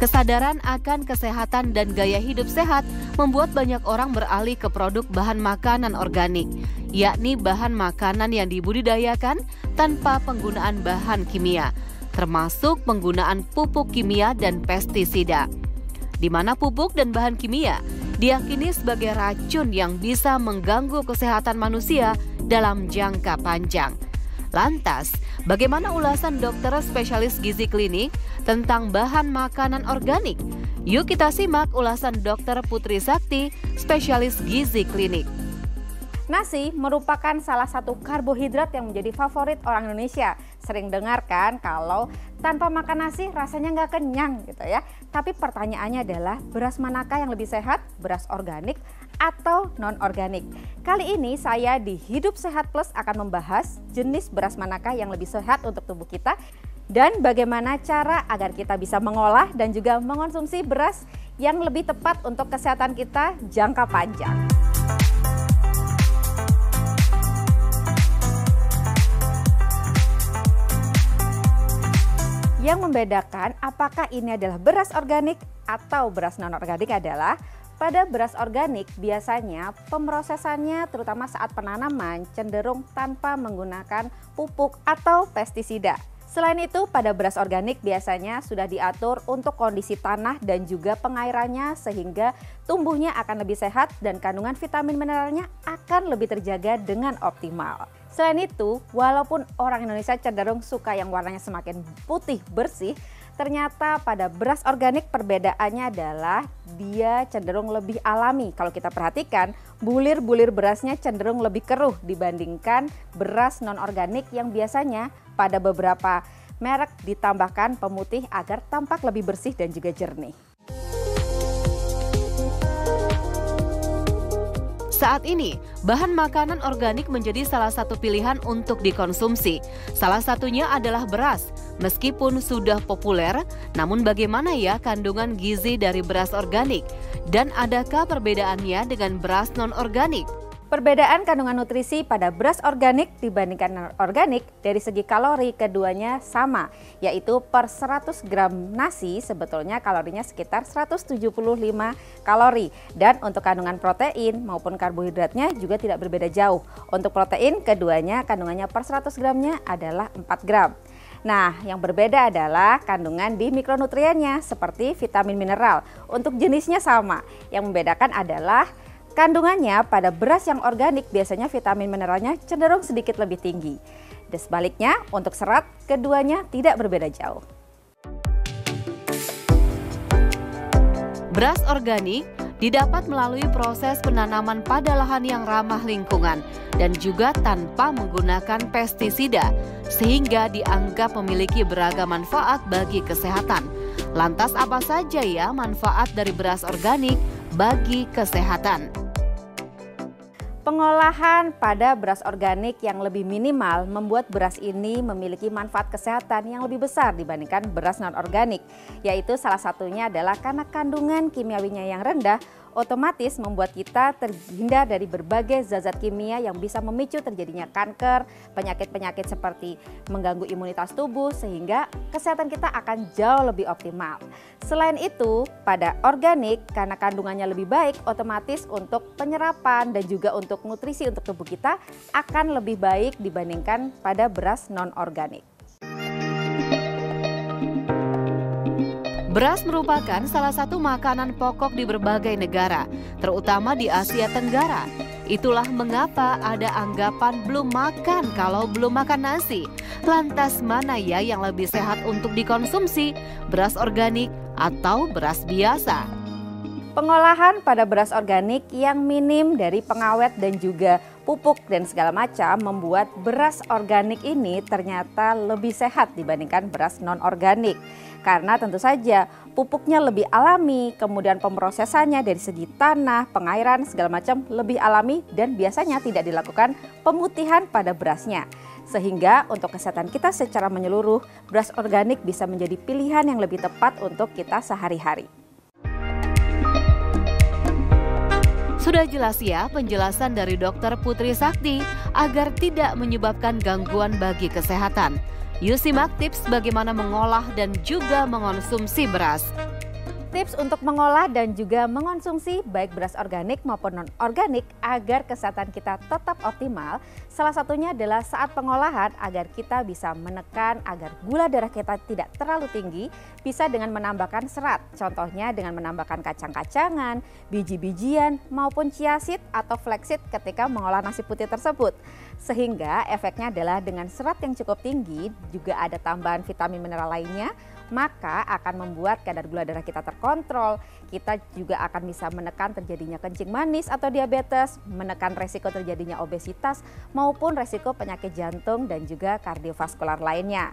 Kesadaran akan kesehatan dan gaya hidup sehat membuat banyak orang beralih ke produk bahan makanan organik, yakni bahan makanan yang dibudidayakan tanpa penggunaan bahan kimia, termasuk penggunaan pupuk kimia dan pestisida. Di mana pupuk dan bahan kimia diyakini sebagai racun yang bisa mengganggu kesehatan manusia dalam jangka panjang. Lantas, bagaimana ulasan dokter spesialis gizi klinik tentang bahan makanan organik? Yuk kita simak ulasan Dr. Putri Sakti, spesialis gizi klinik. Nasi merupakan salah satu karbohidrat yang menjadi favorit orang Indonesia. Sering dengar kan kalau tanpa makan nasi rasanya nggak kenyang gitu ya. Tapi pertanyaannya adalah beras manakah yang lebih sehat? Beras organik atau non-organik? Kali ini saya di Hidup Sehat Plus akan membahas jenis beras manakah yang lebih sehat untuk tubuh kita dan bagaimana cara agar kita bisa mengolah dan juga mengonsumsi beras yang lebih tepat untuk kesehatan kita jangka panjang. Yang membedakan apakah ini adalah beras organik atau beras non-organik adalah pada beras organik biasanya pemrosesannya terutama saat penanaman cenderung tanpa menggunakan pupuk atau pestisida. Selain itu pada beras organik biasanya sudah diatur untuk kondisi tanah dan juga pengairannya sehingga tumbuhnya akan lebih sehat dan kandungan vitamin mineralnya akan lebih terjaga dengan optimal. Selain itu, walaupun orang Indonesia cenderung suka yang warnanya semakin putih bersih, ternyata pada beras organik perbedaannya adalah dia cenderung lebih alami. Kalau kita perhatikan, bulir-bulir berasnya cenderung lebih keruh dibandingkan beras non-organik yang biasanya pada beberapa merek ditambahkan pemutih agar tampak lebih bersih dan juga jernih. Saat ini, bahan makanan organik menjadi salah satu pilihan untuk dikonsumsi. Salah satunya adalah beras. Meskipun sudah populer, namun bagaimana ya kandungan gizi dari beras organik? Dan adakah perbedaannya dengan beras non-organik? Perbedaan kandungan nutrisi pada beras organik dibandingkan non-organik dari segi kalori keduanya sama, yaitu per 100 gram nasi sebetulnya kalorinya sekitar 175 kalori. Dan untuk kandungan protein maupun karbohidratnya juga tidak berbeda jauh. Untuk protein keduanya kandungannya per 100 gramnya adalah 4 gram. Nah, yang berbeda adalah kandungan di mikronutriennya seperti vitamin mineral. Untuk jenisnya sama, yang membedakan adalah kandungannya pada beras yang organik biasanya vitamin mineralnya cenderung sedikit lebih tinggi. Dan sebaliknya untuk serat keduanya tidak berbeda jauh. Beras organik didapat melalui proses penanaman pada lahan yang ramah lingkungan dan juga tanpa menggunakan pestisida sehingga dianggap memiliki beragam manfaat bagi kesehatan. Lantas apa saja ya manfaat dari beras organik bagi kesehatan? Pengolahan pada beras organik yang lebih minimal membuat beras ini memiliki manfaat kesehatan yang lebih besar dibandingkan beras non-organik, yaitu salah satunya adalah karena kandungan kimiawinya yang rendah, otomatis membuat kita terhindar dari berbagai zat-zat kimia yang bisa memicu terjadinya kanker, penyakit-penyakit seperti mengganggu imunitas tubuh sehingga kesehatan kita akan jauh lebih optimal. Selain itu, pada organik karena kandungannya lebih baik, otomatis untuk penyerapan dan juga untuk nutrisi untuk tubuh kita akan lebih baik dibandingkan pada beras non-organik. Beras merupakan salah satu makanan pokok di berbagai negara, terutama di Asia Tenggara. Itulah mengapa ada anggapan belum makan kalau belum makan nasi. Lantas mana ya yang lebih sehat untuk dikonsumsi, beras organik atau beras biasa? Pengolahan pada beras organik yang minim dari pengawet dan juga pupuk dan segala macam membuat beras organik ini ternyata lebih sehat dibandingkan beras non-organik. Karena tentu saja pupuknya lebih alami, kemudian pemrosesannya dari segi tanah, pengairan segala macam lebih alami dan biasanya tidak dilakukan pemutihan pada berasnya. Sehingga untuk kesehatan kita secara menyeluruh, beras organik bisa menjadi pilihan yang lebih tepat untuk kita sehari-hari. Sudah jelas ya penjelasan dari Dr. Putri Sakti agar tidak menyebabkan gangguan bagi kesehatan. Yuk simak tips bagaimana mengolah dan juga mengonsumsi beras. Tips untuk mengolah dan juga mengonsumsi baik beras organik maupun non-organik agar kesehatan kita tetap optimal, salah satunya adalah saat pengolahan agar kita bisa menekan agar gula darah kita tidak terlalu tinggi, bisa dengan menambahkan serat. Contohnya dengan menambahkan kacang-kacangan, biji-bijian maupun chia seed atau flaxseed ketika mengolah nasi putih tersebut. Sehingga efeknya adalah dengan serat yang cukup tinggi, juga ada tambahan vitamin mineral lainnya, maka akan membuat kadar gula darah kita terkontrol. Kita juga akan bisa menekan terjadinya kencing manis atau diabetes, menekan resiko terjadinya obesitas maupun resiko penyakit jantung dan juga kardiovaskular lainnya.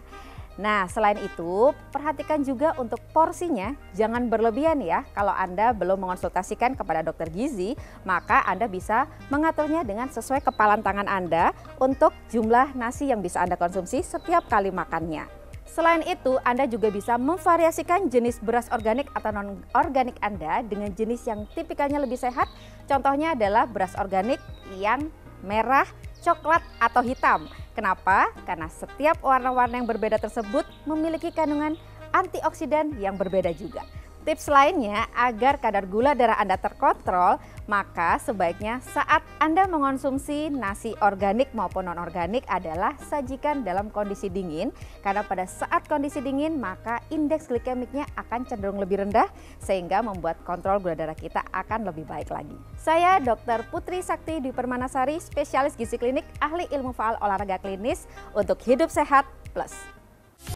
Nah, selain itu, perhatikan juga untuk porsinya, jangan berlebihan ya. Kalau Anda belum mengonsultasikan kepada dokter gizi, maka Anda bisa mengaturnya dengan sesuai kepalan tangan Anda untuk jumlah nasi yang bisa Anda konsumsi setiap kali makannya. Selain itu, Anda juga bisa memvariasikan jenis beras organik atau non-organik Anda dengan jenis yang tipikalnya lebih sehat. Contohnya adalah beras organik yang merah, coklat, atau hitam. Kenapa? Karena setiap warna-warna yang berbeda tersebut memiliki kandungan antioksidan yang berbeda juga. Tips lainnya agar kadar gula darah Anda terkontrol, maka sebaiknya saat Anda mengonsumsi nasi organik maupun non-organik adalah sajikan dalam kondisi dingin. Karena pada saat kondisi dingin maka indeks glikemiknya akan cenderung lebih rendah sehingga membuat kontrol gula darah kita akan lebih baik lagi. Saya Dr. Putri Sakti Dwi Permanasari, spesialis gizi klinik, ahli ilmu faal olahraga klinis untuk hidup sehat plus.